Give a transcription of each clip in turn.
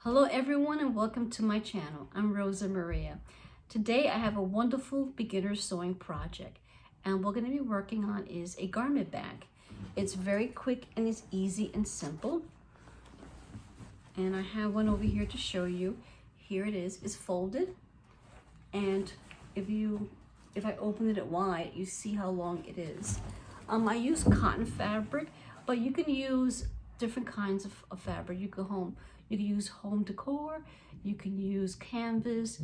Hello everyone and welcome to my channel. I'm Rosa Maria. Today I have a wonderful beginner sewing project and what we're going to be working on is a garment bag. It's very quick and it's easy and simple. And I have one over here to show you. Here it is. It's folded, and if I open it wide, you see how long it is. I use cotton fabric, but you can use different kinds of fabric. You can use home decor, you can use canvas,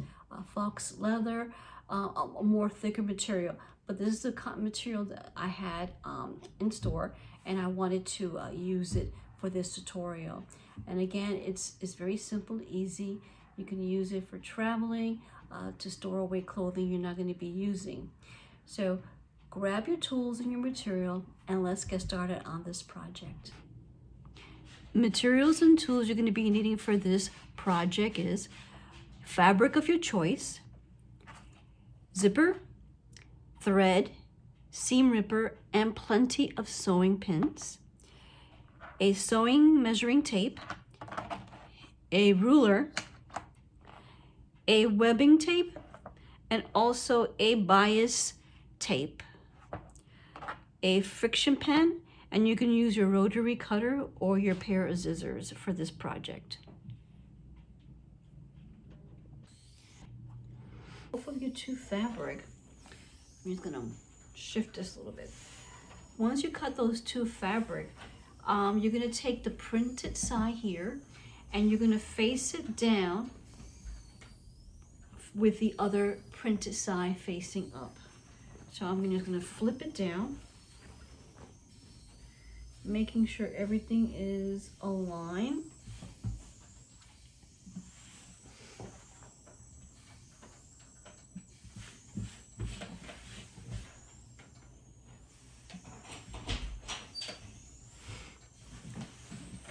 Faux leather, a more thicker material. But this is the cotton material that I had in store, and I wanted to use it for this tutorial. And again, it's very simple, easy. You can use it for traveling, to store away clothing you're not going to be using. So grab your tools and your material and let's get started on this project. Materials and tools you're going to be needing for this project is fabric of your choice, zipper, thread, seam ripper, and plenty of sewing pins, a sewing measuring tape, a ruler, a webbing tape, and also a bias tape, a friction pen, and you can use your rotary cutter or your pair of scissors for this project. Both of your two fabric, I'm just gonna shift this a little bit. Once you cut those two fabric, you're gonna take the printed side here and you're gonna face it down with the other printed side facing up. So I'm just gonna flip it down, making sure everything is aligned.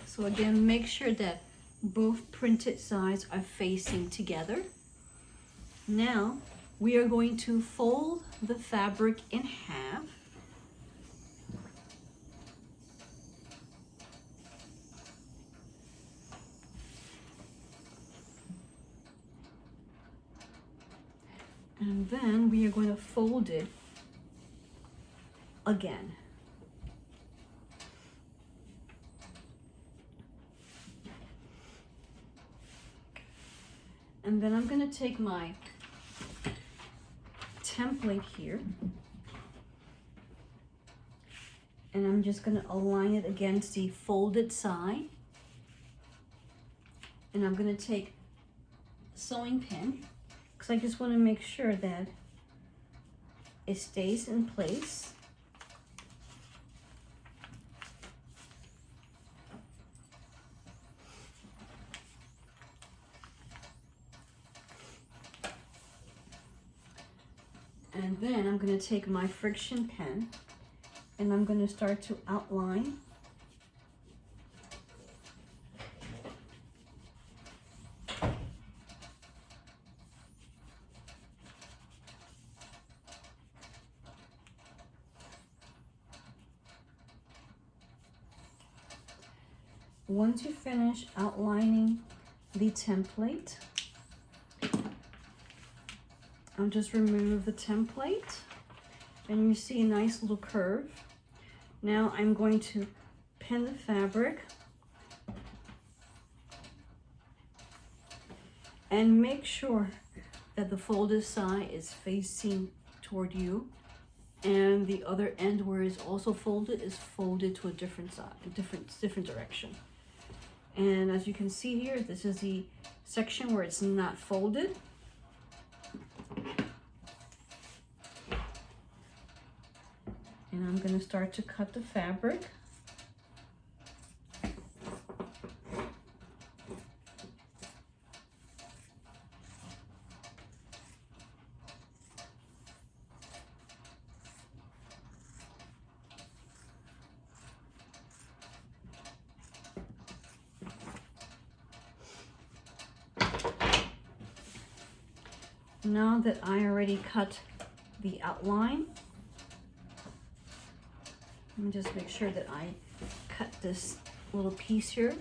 So again, make sure that both printed sides are facing together. Now we are going to fold the fabric in half. And then we are going to fold it again. And then I'm going to take my template here and I'm just going to align it against the folded side. And I'm going to take a sewing pin, because I just want to make sure that it stays in place. And then I'm going to take my friction pen and I'm going to start to outline . Once you finish outlining the template, I'll just remove the template and you see a nice little curve. Now I'm going to pin the fabric and make sure that the folded side is facing toward you and the other end where it's also folded is folded to a different side, a different direction. And as you can see here, this is the section where it's not folded. And I'm going to start to cut the fabric. Now that I already cut the outline, let me just make sure that I cut this little piece here.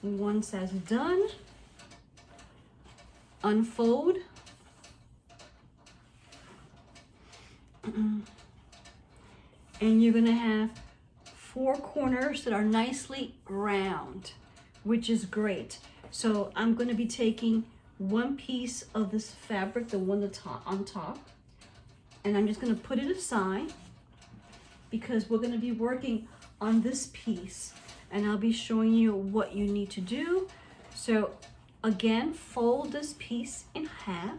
Once that's done, unfold. And you're gonna have 4 corners that are nicely round, which is great. So I'm gonna be taking one piece of this fabric, the one that's on top, and I'm just gonna put it aside because we're gonna be working on this piece, and I'll be showing you what you need to do. So again, fold this piece in half.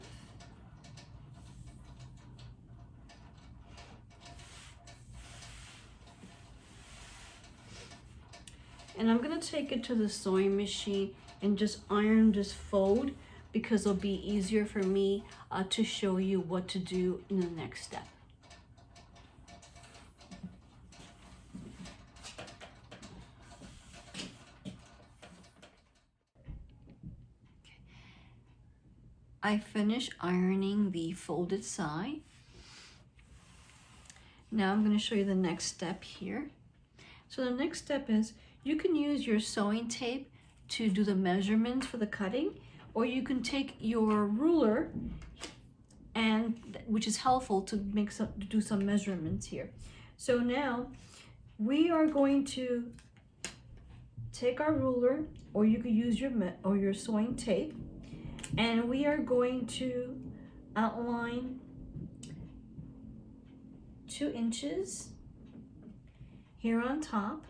And I'm gonna take it to the sewing machine and just iron this fold because it'll be easier for me to show you what to do in the next step. I finished ironing the folded side. Now I'm going to show you the next step here. So the next step is you can use your sewing tape to do the measurements for the cutting, or you can take your ruler, and which is helpful to do some measurements here. So now we are going to take our ruler, or you could use your sewing tape, and we are going to outline 2 inches here on top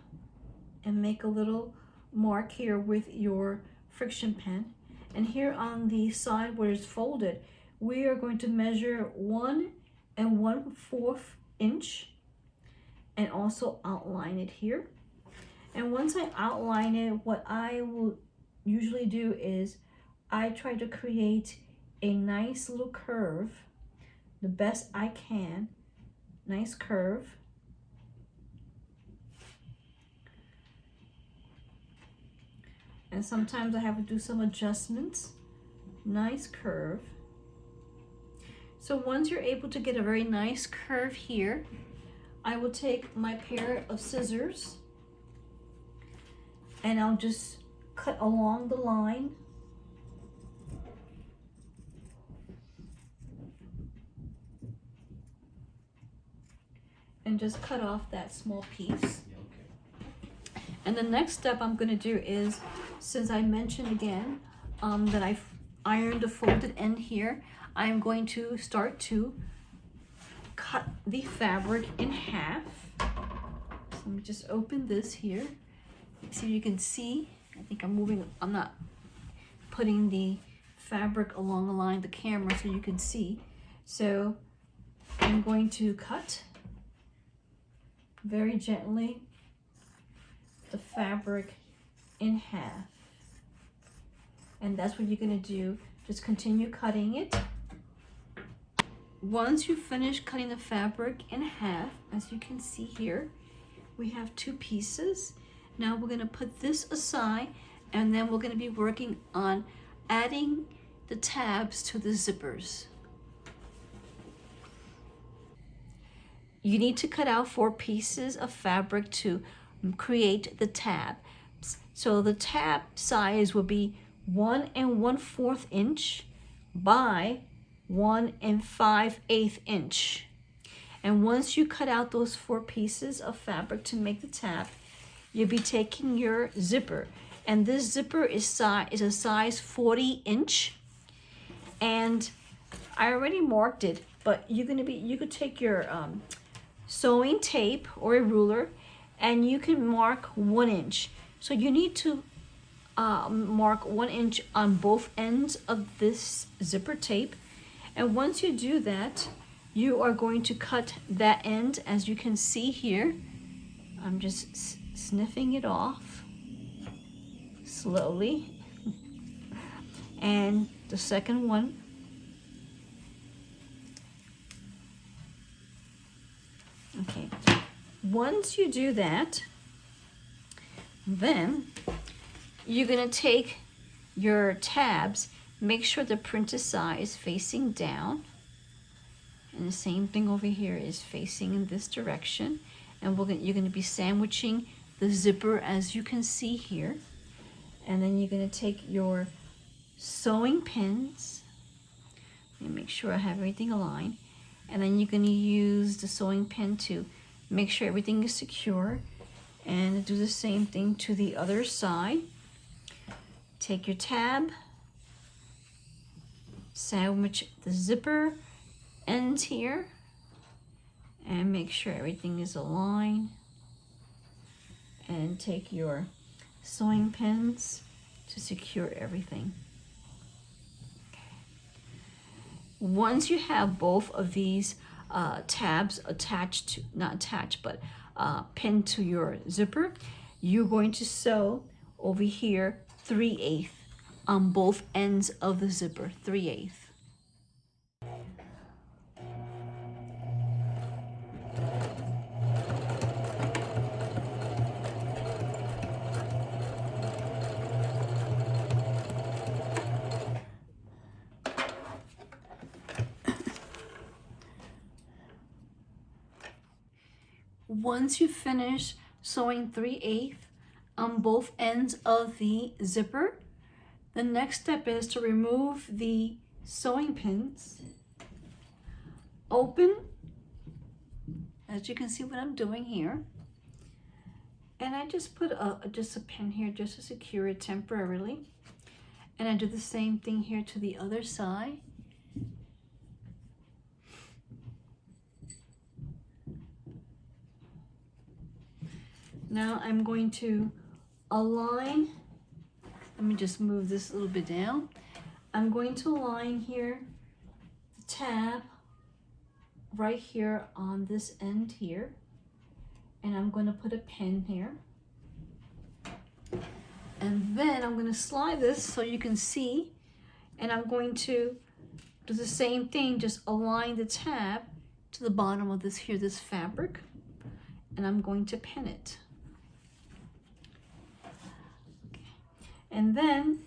and make a little mark here with your friction pen. And here on the side where it's folded, we are going to measure 1 1/4 inch and also outline it here. And once I outline it, what I will usually do is I try to create a nice little curve, the best I can, nice curve. And sometimes I have to do some adjustments. Nice curve. So once you're able to get a very nice curve here, I will take my pair of scissors and I'll just cut along the line. And just cut off that small piece. And the next step I'm going to do is, since I mentioned again that I've ironed the folded end here, I'm going to start to cut the fabric in half. So let me just open this here. See if you can see. I think I'm not putting the fabric along the line of the camera so you can see. So I'm going to cut very gently the fabric in half. And that's what you're going to do. Just continue cutting it. Once you finish cutting the fabric in half, as you can see here, we have 2 pieces. Now we're going to put this aside, and then we're going to be working on adding the tabs to the zippers. You need to cut out 4 pieces of fabric to create the tab. So the tab size will be 1 1/4 inch by 1 5/8 inch. And once you cut out those 4 pieces of fabric to make the tab, you'll be taking your zipper, and this zipper is a size 40 inch. And I already marked it, but you could take your sewing tape or a ruler, and you can mark 1 inch. So you need to mark 1 inch on both ends of this zipper tape. And once you do that, you are going to cut that end, as you can see here. I'm just sniffing it off slowly. And the second one. Okay, once you do that, then you're gonna take your tabs, make sure the printed side is facing down, and the same thing over here is facing in this direction. And you're gonna be sandwiching the zipper, as you can see here. And then you're going to take your sewing pins. Let me make sure I have everything aligned. And then you're going to use the sewing pin to make sure everything is secure. And do the same thing to the other side. Take your tab, sandwich the zipper ends here, and make sure everything is aligned. And take your sewing pins to secure everything. Once you have both of these tabs attached to, not attached, but pinned to your zipper, you're going to sew over here 3/8 on both ends of the zipper, 3/8. Once you finish sewing 3/8 on both ends of the zipper, the next step is to remove the sewing pins, open, as you can see what I'm doing here, and I just put just a pin here just to secure it temporarily, and I do the same thing here to the other side. Now I'm going to align, let me just move this a little bit down. I'm going to align here the tab right here on this end here, and I'm going to put a pin here. And then I'm going to slide this so you can see, and I'm going to do the same thing, just align the tab to the bottom of this here, this fabric, and I'm going to pin it. And then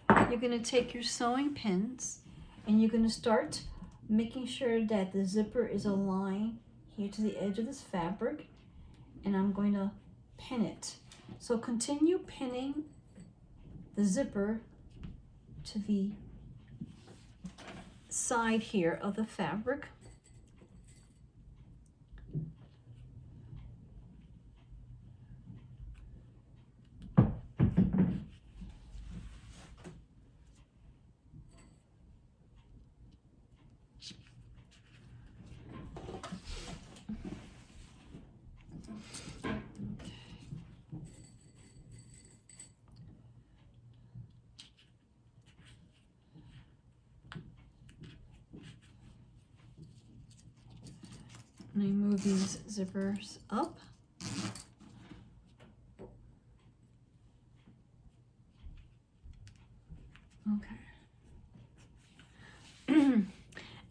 you're going to take your sewing pins and you're going to start making sure that the zipper is aligned here to the edge of this fabric, and I'm going to pin it. So continue pinning the zipper to the side here of the fabric. And I move these zippers up. Okay.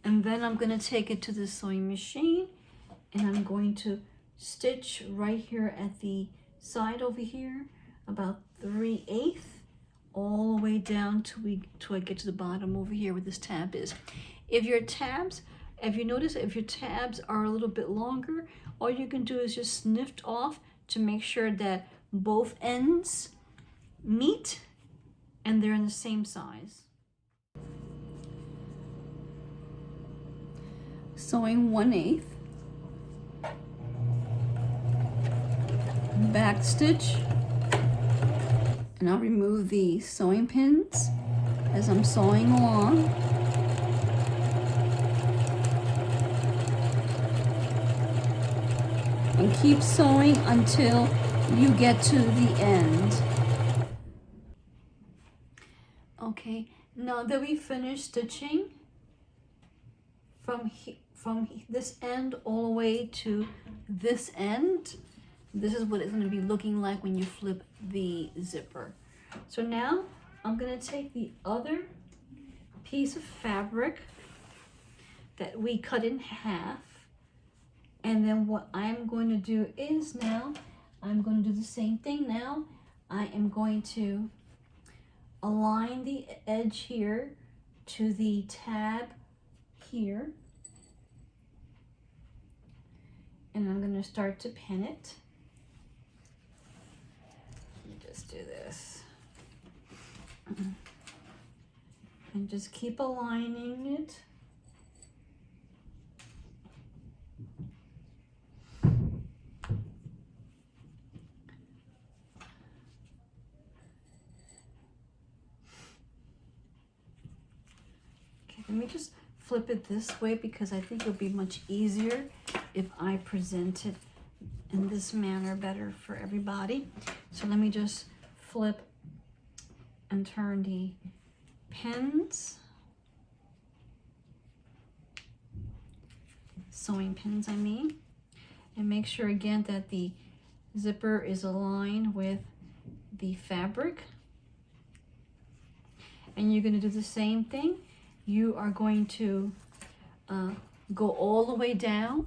And then I'm going to take it to the sewing machine, and I'm going to stitch right here at the side over here, about 3/8, all the way down till I get to the bottom over here where this tab is. If you notice, if your tabs are a little bit longer, all you can do is just snip off to make sure that both ends meet and they're in the same size. Sewing 1/8, back stitch, and I'll remove the sewing pins as I'm sewing along. And keep sewing until you get to the end. Okay, now that we finished stitching from this end all the way to this end, this is what it's going to be looking like when you flip the zipper. So now I'm going to take the other piece of fabric that we cut in half, and then what I'm going to do is now I'm going to do the same thing. Now I am going to align the edge here to the tab here, and I'm going to start to pin it. let's do this. And just keep aligning it. Okay, let me just flip it this way because I think it'll be much easier if I present it in this manner better for everybody. So let me just flip and turn the pins, sewing pins I mean, and make sure again that the zipper is aligned with the fabric. And you're going to do the same thing. You are going to go all the way down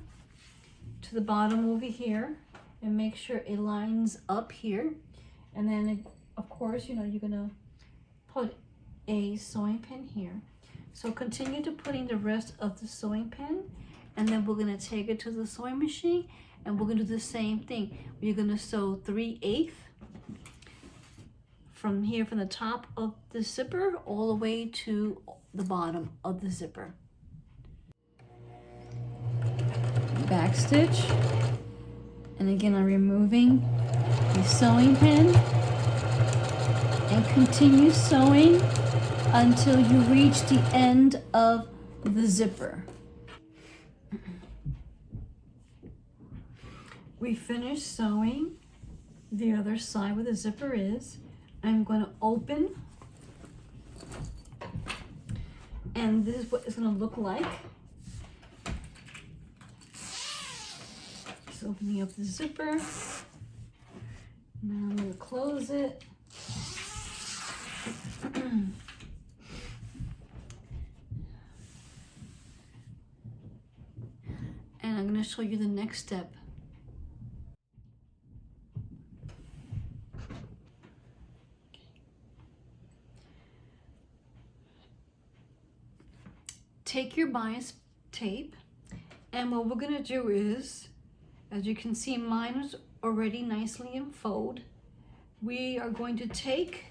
to the bottom over here and make sure it lines up here. And then of course, you know, you're going to put a sewing pin here. So continue to putting the rest of the sewing pin, and then we're going to take it to the sewing machine and we're going to do the same thing. We're going to sew 3/8 from here, from the top of the zipper all the way to the bottom of the zipper. Back stitch, and again I'm removing the sewing pin and continue sewing until you reach the end of the zipper. We finished sewing the other side where the zipper is. I'm going to open, and this is what it's going to look like. Just opening up the zipper. Now I'm going to close it. And I'm going to show you the next step. Take your bias tape, and what we're going to do is, as you can see, mine is already nicely enfolded. We are going to take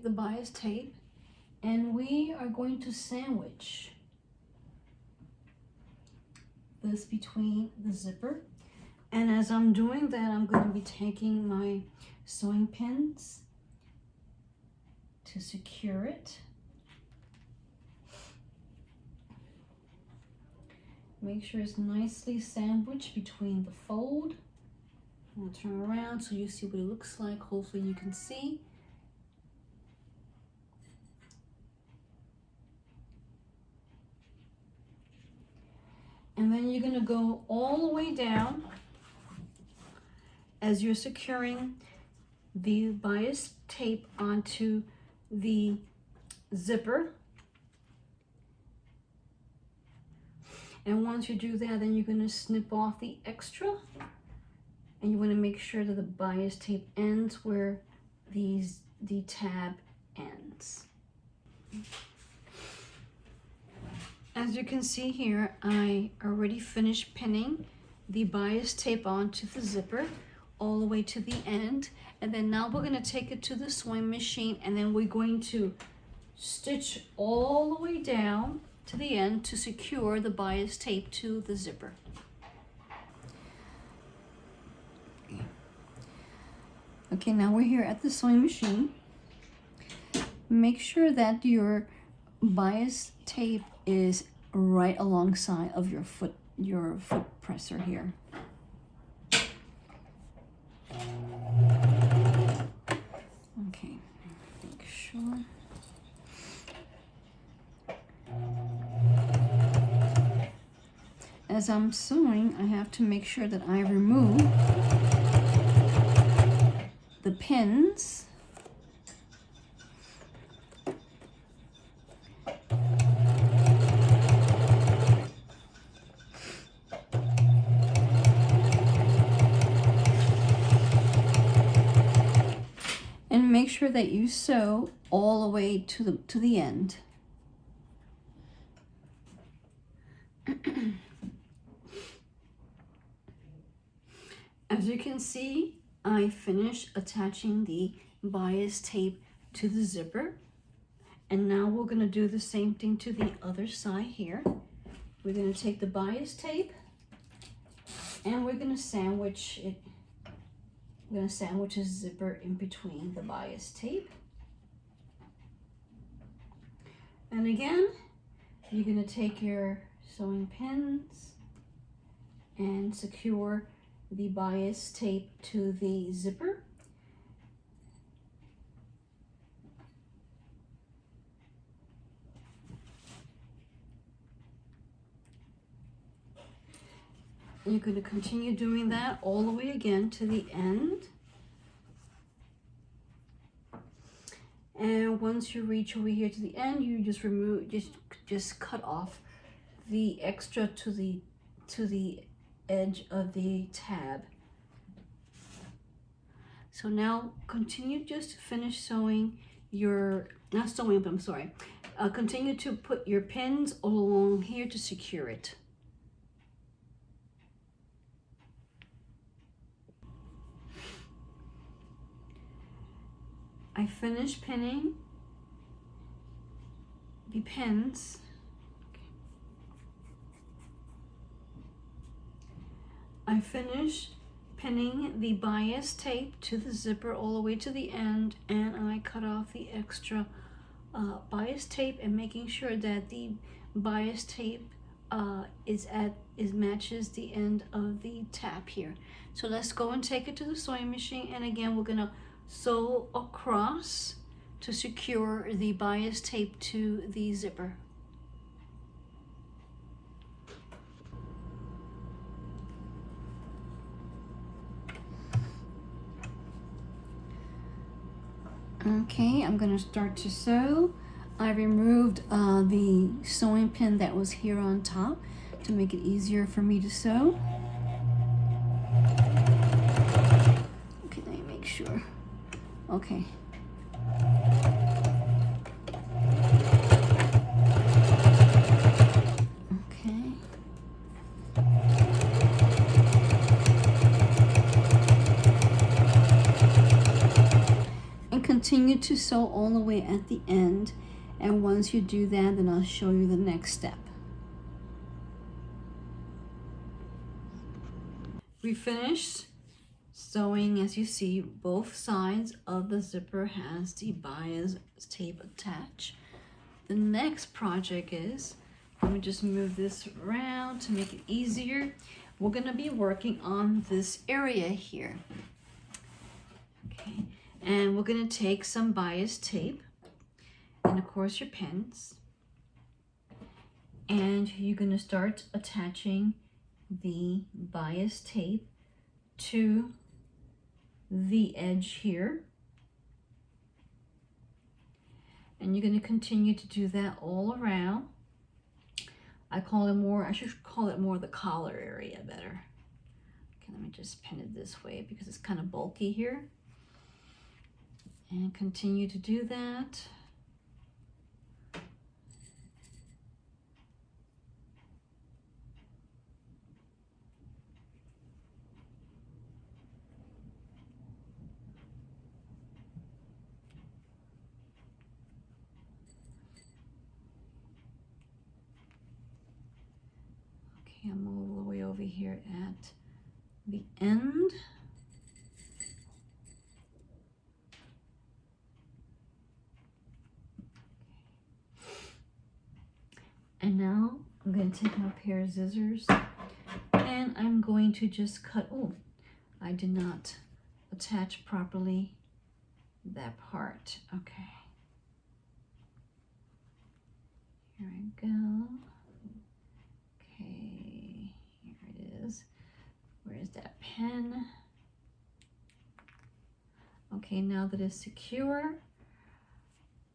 the bias tape, and we are going to sandwich this between the zipper. And as I'm doing that, I'm going to be taking my sewing pins to secure it. Make sure it's nicely sandwiched between the fold. I'll turn around so you see what it looks like. Hopefully you can see. And then you're going to go all the way down as you're securing the bias tape onto the zipper. And once you do that, then you're going to snip off the extra, and you want to make sure that the bias tape ends where the tab ends. As you can see here, I already finished pinning the bias tape onto the zipper all the way to the end. And then now we're going to take it to the sewing machine, and then we're going to stitch all the way down to the end to secure the bias tape to the zipper. Okay, now we're here at the sewing machine. Make sure that your bias tape is right alongside of your foot presser here. Okay, make sure. As I'm sewing, I have to make sure that I remove the pins. And make sure that you sew all the way to the end. As you can see, I finished attaching the bias tape to the zipper. And now we're going to do the same thing to the other side here. We're going to take the bias tape and we're going to sandwich it. We're going to sandwich a zipper in between the bias tape. And again, you're going to take your sewing pins and secure the bias tape to the zipper. You're going to continue doing that all the way again to the end. And once you reach over here to the end, you just remove, just cut off the extra to the edge of the tab. So now continue just to finish sewing your, not sewing, but I'm sorry. Continue to put your pins all along here to secure it. I finished pinning the pins. I finished pinning the bias tape to the zipper all the way to the end, and I cut off the extra bias tape and making sure that the bias tape matches the end of the tab here. So let's go and take it to the sewing machine, and again we're gonna sew across to secure the bias tape to the zipper. Okay, I'm going to start to sew. I removed the sewing pin that was here on top to make it easier for me to sew. Okay, let me make sure. Okay. Okay. And continue to sew all the way at the end. And once you do that, then I'll show you the next step. We finished sewing. As you see, both sides of the zipper has the bias tape attached. The next project is, let me just move this around to make it easier. We're going to be working on this area here. Okay, and we're going to take some bias tape and of course your pins, and you're going to start attaching the bias tape to the edge here, and you're going to continue to do that all around. I should call it more the collar area better. Okay, let me just pin it this way because it's kind of bulky here, and continue to do that. I'm all the way over here at the end. And now I'm going to take my pair of scissors and I'm going to just cut. Oh, I did not attach properly that part. Okay. Here I go. Okay, here it is. Where's that pen? Okay, now that it's secure,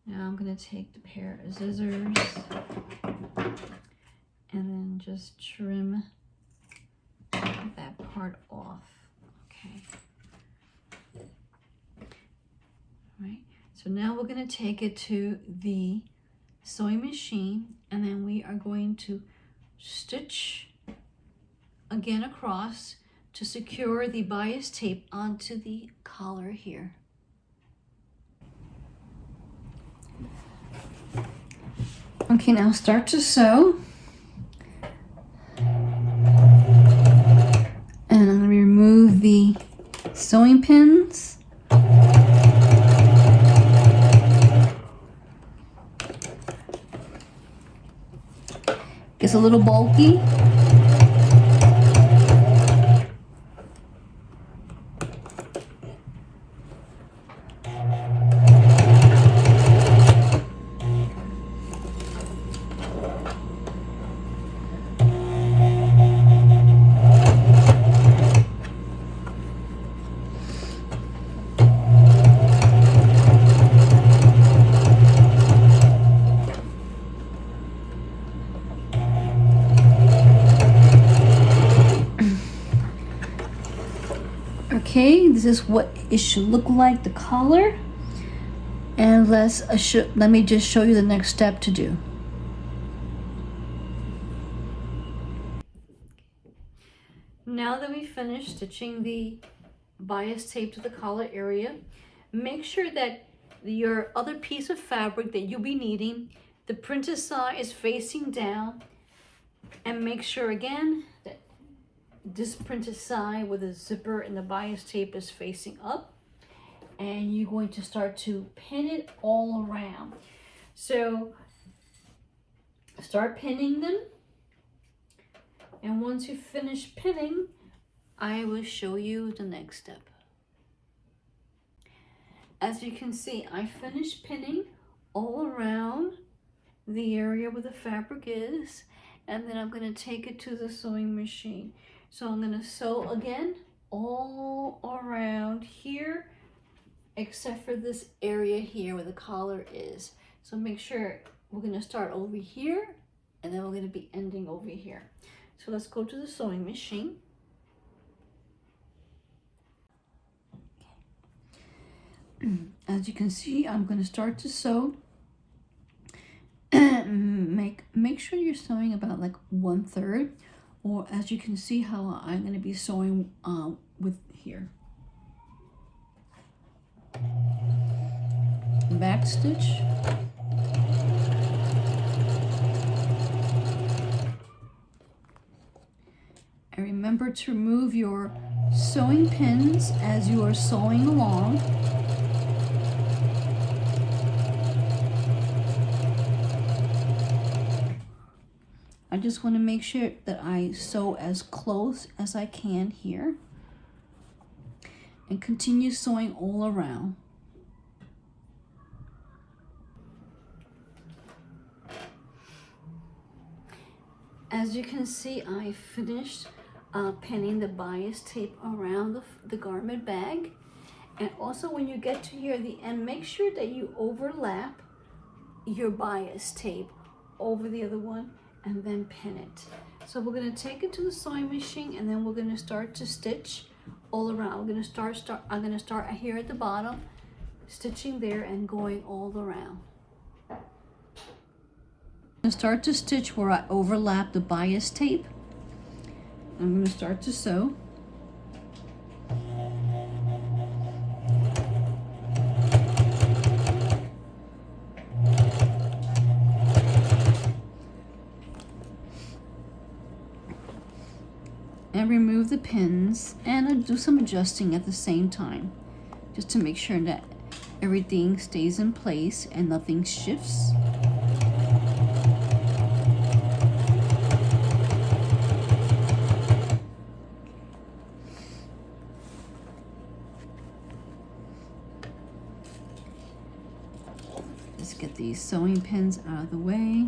now I'm going to take the pair of scissors and then just trim that part off. Okay. All right, so now we're going to take it to the sewing machine, and then we are going to stitch again across to secure the bias tape onto the collar here. Okay, now start to sew. And I'm going to remove the sewing pins. Gets a little bulky. Okay, this is what it should look like, the collar. And let me just show you the next step to do. Now that we finished stitching the bias tape to the collar area, make sure that your other piece of fabric that you'll be needing, the printed side is facing down, and make sure again that this printed side with the zipper and the bias tape is facing up, and you're going to start to pin it all around. So start pinning them, and once you finish pinning, I will show you the next step. As you can see, I finished pinning all around the area where the fabric is, and then I'm going to take it to the sewing machine. So I'm going to sew again all around here, except for this area here where the collar is. So make sure we're going to start over here, and then we're going to be ending over here. So let's go to the sewing machine. As you can see, I'm going to start to sew. Make sure you're sewing about like 1/3, or as you can see how I'm going to be sewing with here. Back stitch. And remember to remove your sewing pins as you are sewing along. I just want to make sure that I sew as close as I can here, and continue sewing all around. As you can see, I finished pinning the bias tape around the garment bag. And also when you get to here, the end, make sure that you overlap your bias tape over the other one, and then pin it. So we're going to take it to the sewing machine, and then we're going to start to stitch all around. We're going to I'm going to start here at the bottom, stitching there and going all around. I'm going to start to stitch where I overlap the bias tape. I'm going to start to sew. And remove the pins, and I'll do some adjusting at the same time, just to make sure that everything stays in place and nothing shifts. Just get these sewing pins out of the way.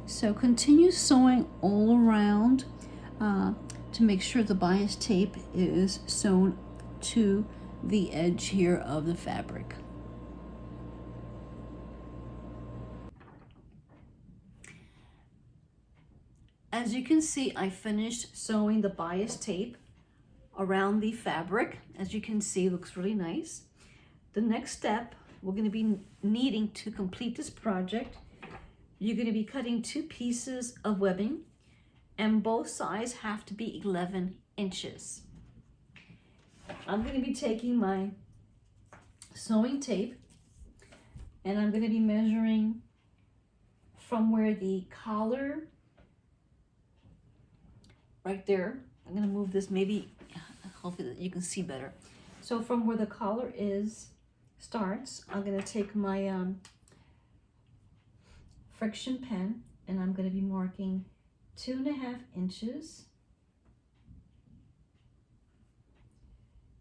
So continue sewing all around to make sure the bias tape is sewn to the edge here of the fabric. As you can see, I finished sewing the bias tape around the fabric. As you can see, it looks really nice. The next step, we're going to be needing to complete this project. You're going to be cutting 2 pieces of webbing, and both sides have to be 11 inches. I'm going to be taking my sewing tape, and I'm going to be measuring from where the collar, right there. I'm going to move this, maybe, hopefully you can see better. So from where the collar starts, I'm going to take my friction pen, and I'm going to be marking 2.5 inches.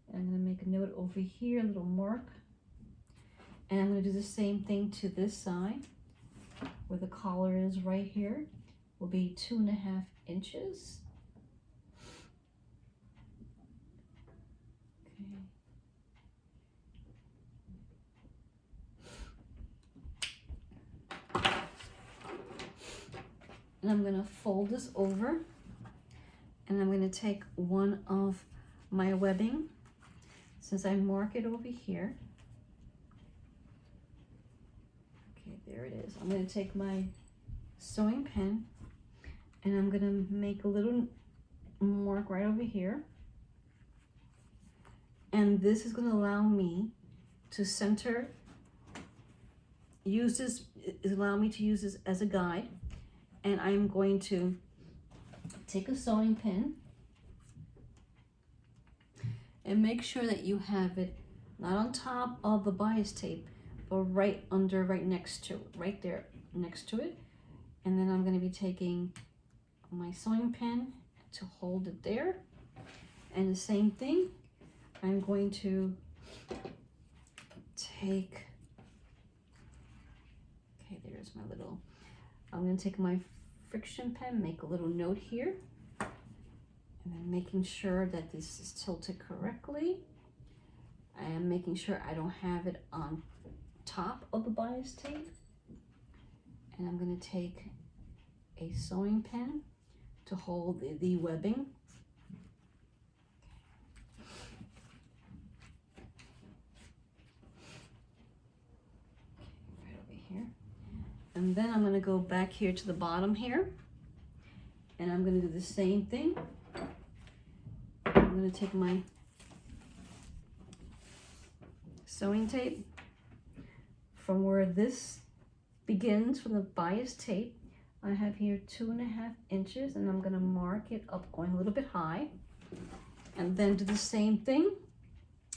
And I'm going to make a note over here, a little mark. And I'm going to do the same thing to this side, where the collar is right here, will be 2.5 inches. And I'm going to fold this over, and I'm going to take one of my webbing, since I mark it over here. Okay, there it is. I'm going to take my sewing pen, and I'm going to make a little mark right over here. And this is going to allow me to center, allow me to use this as a guide. And I'm going to take a sewing pin and make sure that you have it not on top of the bias tape, but right next to it, right there next to it. And then I'm going to be taking my sewing pin to hold it there. And the same thing, I'm going to take, okay, there's my little, I'm going to take my friction pen, make a little note here, and then making sure that this is tilted correctly. I am making sure I don't have it on top of the bias tape. And I'm going to take a sewing pen to hold the webbing. Right over here. And then I'm going to go back here to the bottom here, and I'm going to do the same thing. I'm going to take my sewing tape from where this begins, from the bias tape. I have here 2.5 inches, and I'm going to mark it up, going a little bit high, and then do the same thing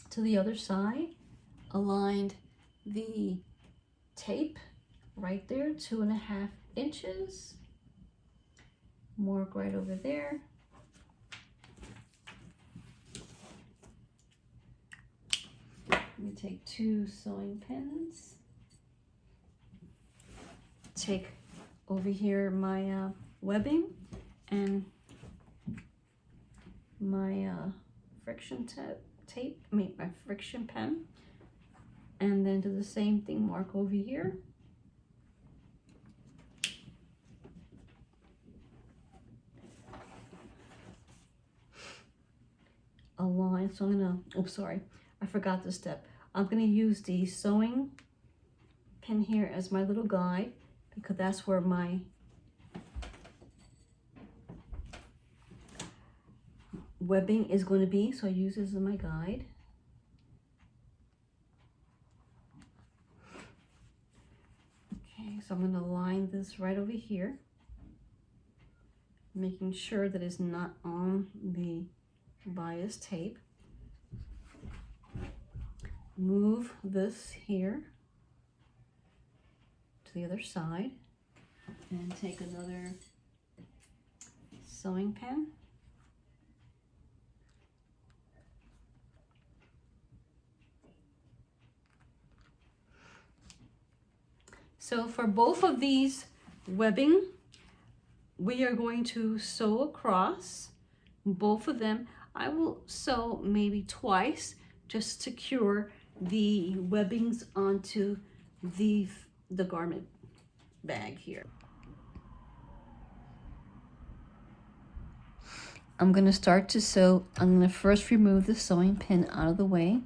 to the other side. Aligned the tape right there, 2.5 inches. Mark right over there. Let me take 2 sewing pins. Take over here my webbing and my friction tape, my friction pen, and then do the same thing, mark over here. Align, so I'm gonna, oh sorry, I forgot this step. I'm gonna use the sewing pin here as my little guide, because that's where my webbing is going to be, so I use this as my guide. Okay, so I'm going to line this right over here, making sure that it's not on the bias tape. Move this here to the other side, and take another sewing pen. So for both of these webbing, we are going to sew across both of them. I will sew maybe twice, just to secure the webbings onto the garment bag here. I'm going to start to sew. I'm going to first remove the sewing pin out of the way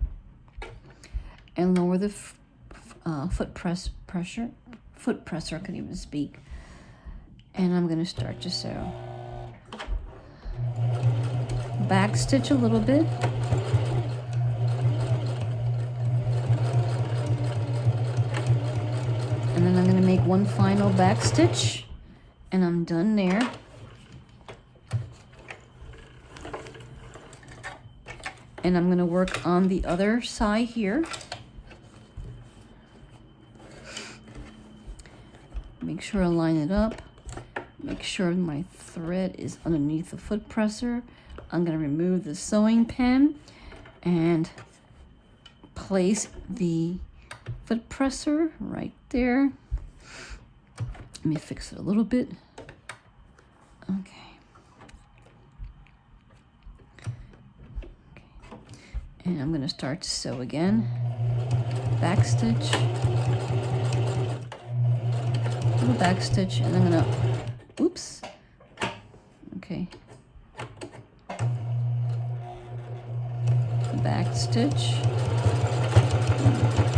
and lower the foot presser, I couldn't even speak. And I'm going to start to sew. Back stitch a little bit. And then I'm going to make one final back stitch, and I'm done there. And I'm going to work on the other side here. Make sure I line it up. Make sure my thread is underneath the foot presser. I'm going to remove the sewing pin and place the foot presser right there. Let me fix it a little bit. Okay. And I'm going to start to sew again. Back stitch. Little back stitch, and I'm going to, oops. Okay. Back stitch.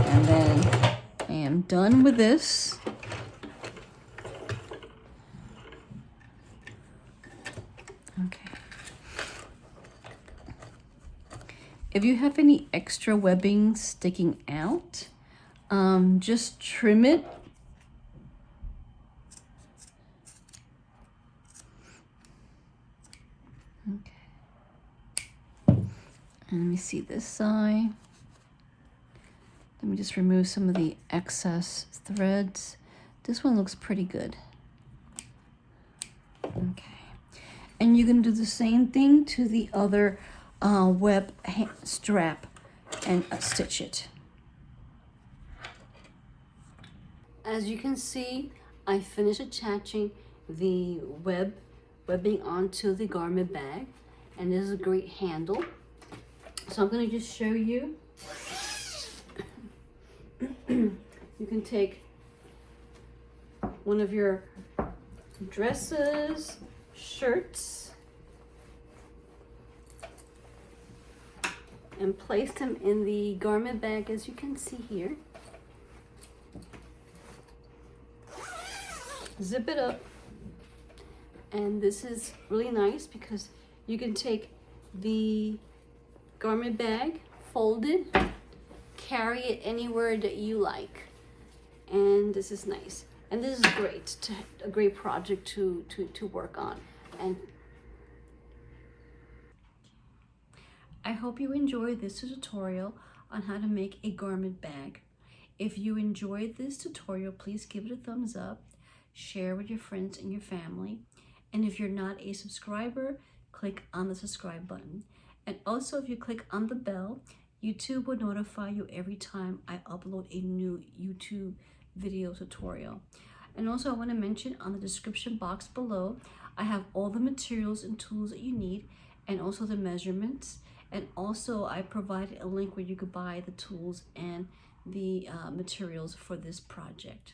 And then I am done with this. Okay. If you have any extra webbing sticking out, just trim it. Okay. And let me see this side. Let me just remove some of the excess threads. This one looks pretty good. Okay. And you're going to do the same thing to the other web strap and stitch it. As you can see, I finished attaching the webbing onto the garment bag, and this is a great handle. So I'm going to just show you. You can take one of your dresses, shirts, and place them in the garment bag, as you can see here. Zip it up, and this is really nice because you can take the garment bag, fold it, carry it anywhere that you like, and this is nice. And this is great, a great project to work on. And I hope you enjoyed this tutorial on how to make a garment bag. If you enjoyed this tutorial, please give it a thumbs up, share with your friends and your family. And if you're not a subscriber, click on the subscribe button. And also, if you click on the bell, YouTube will notify you every time I upload a new YouTube video tutorial. And also, I want to mention on the description box below, I have all the materials and tools that you need, and also the measurements. And also, I provided a link where you could buy the tools and the materials for this project.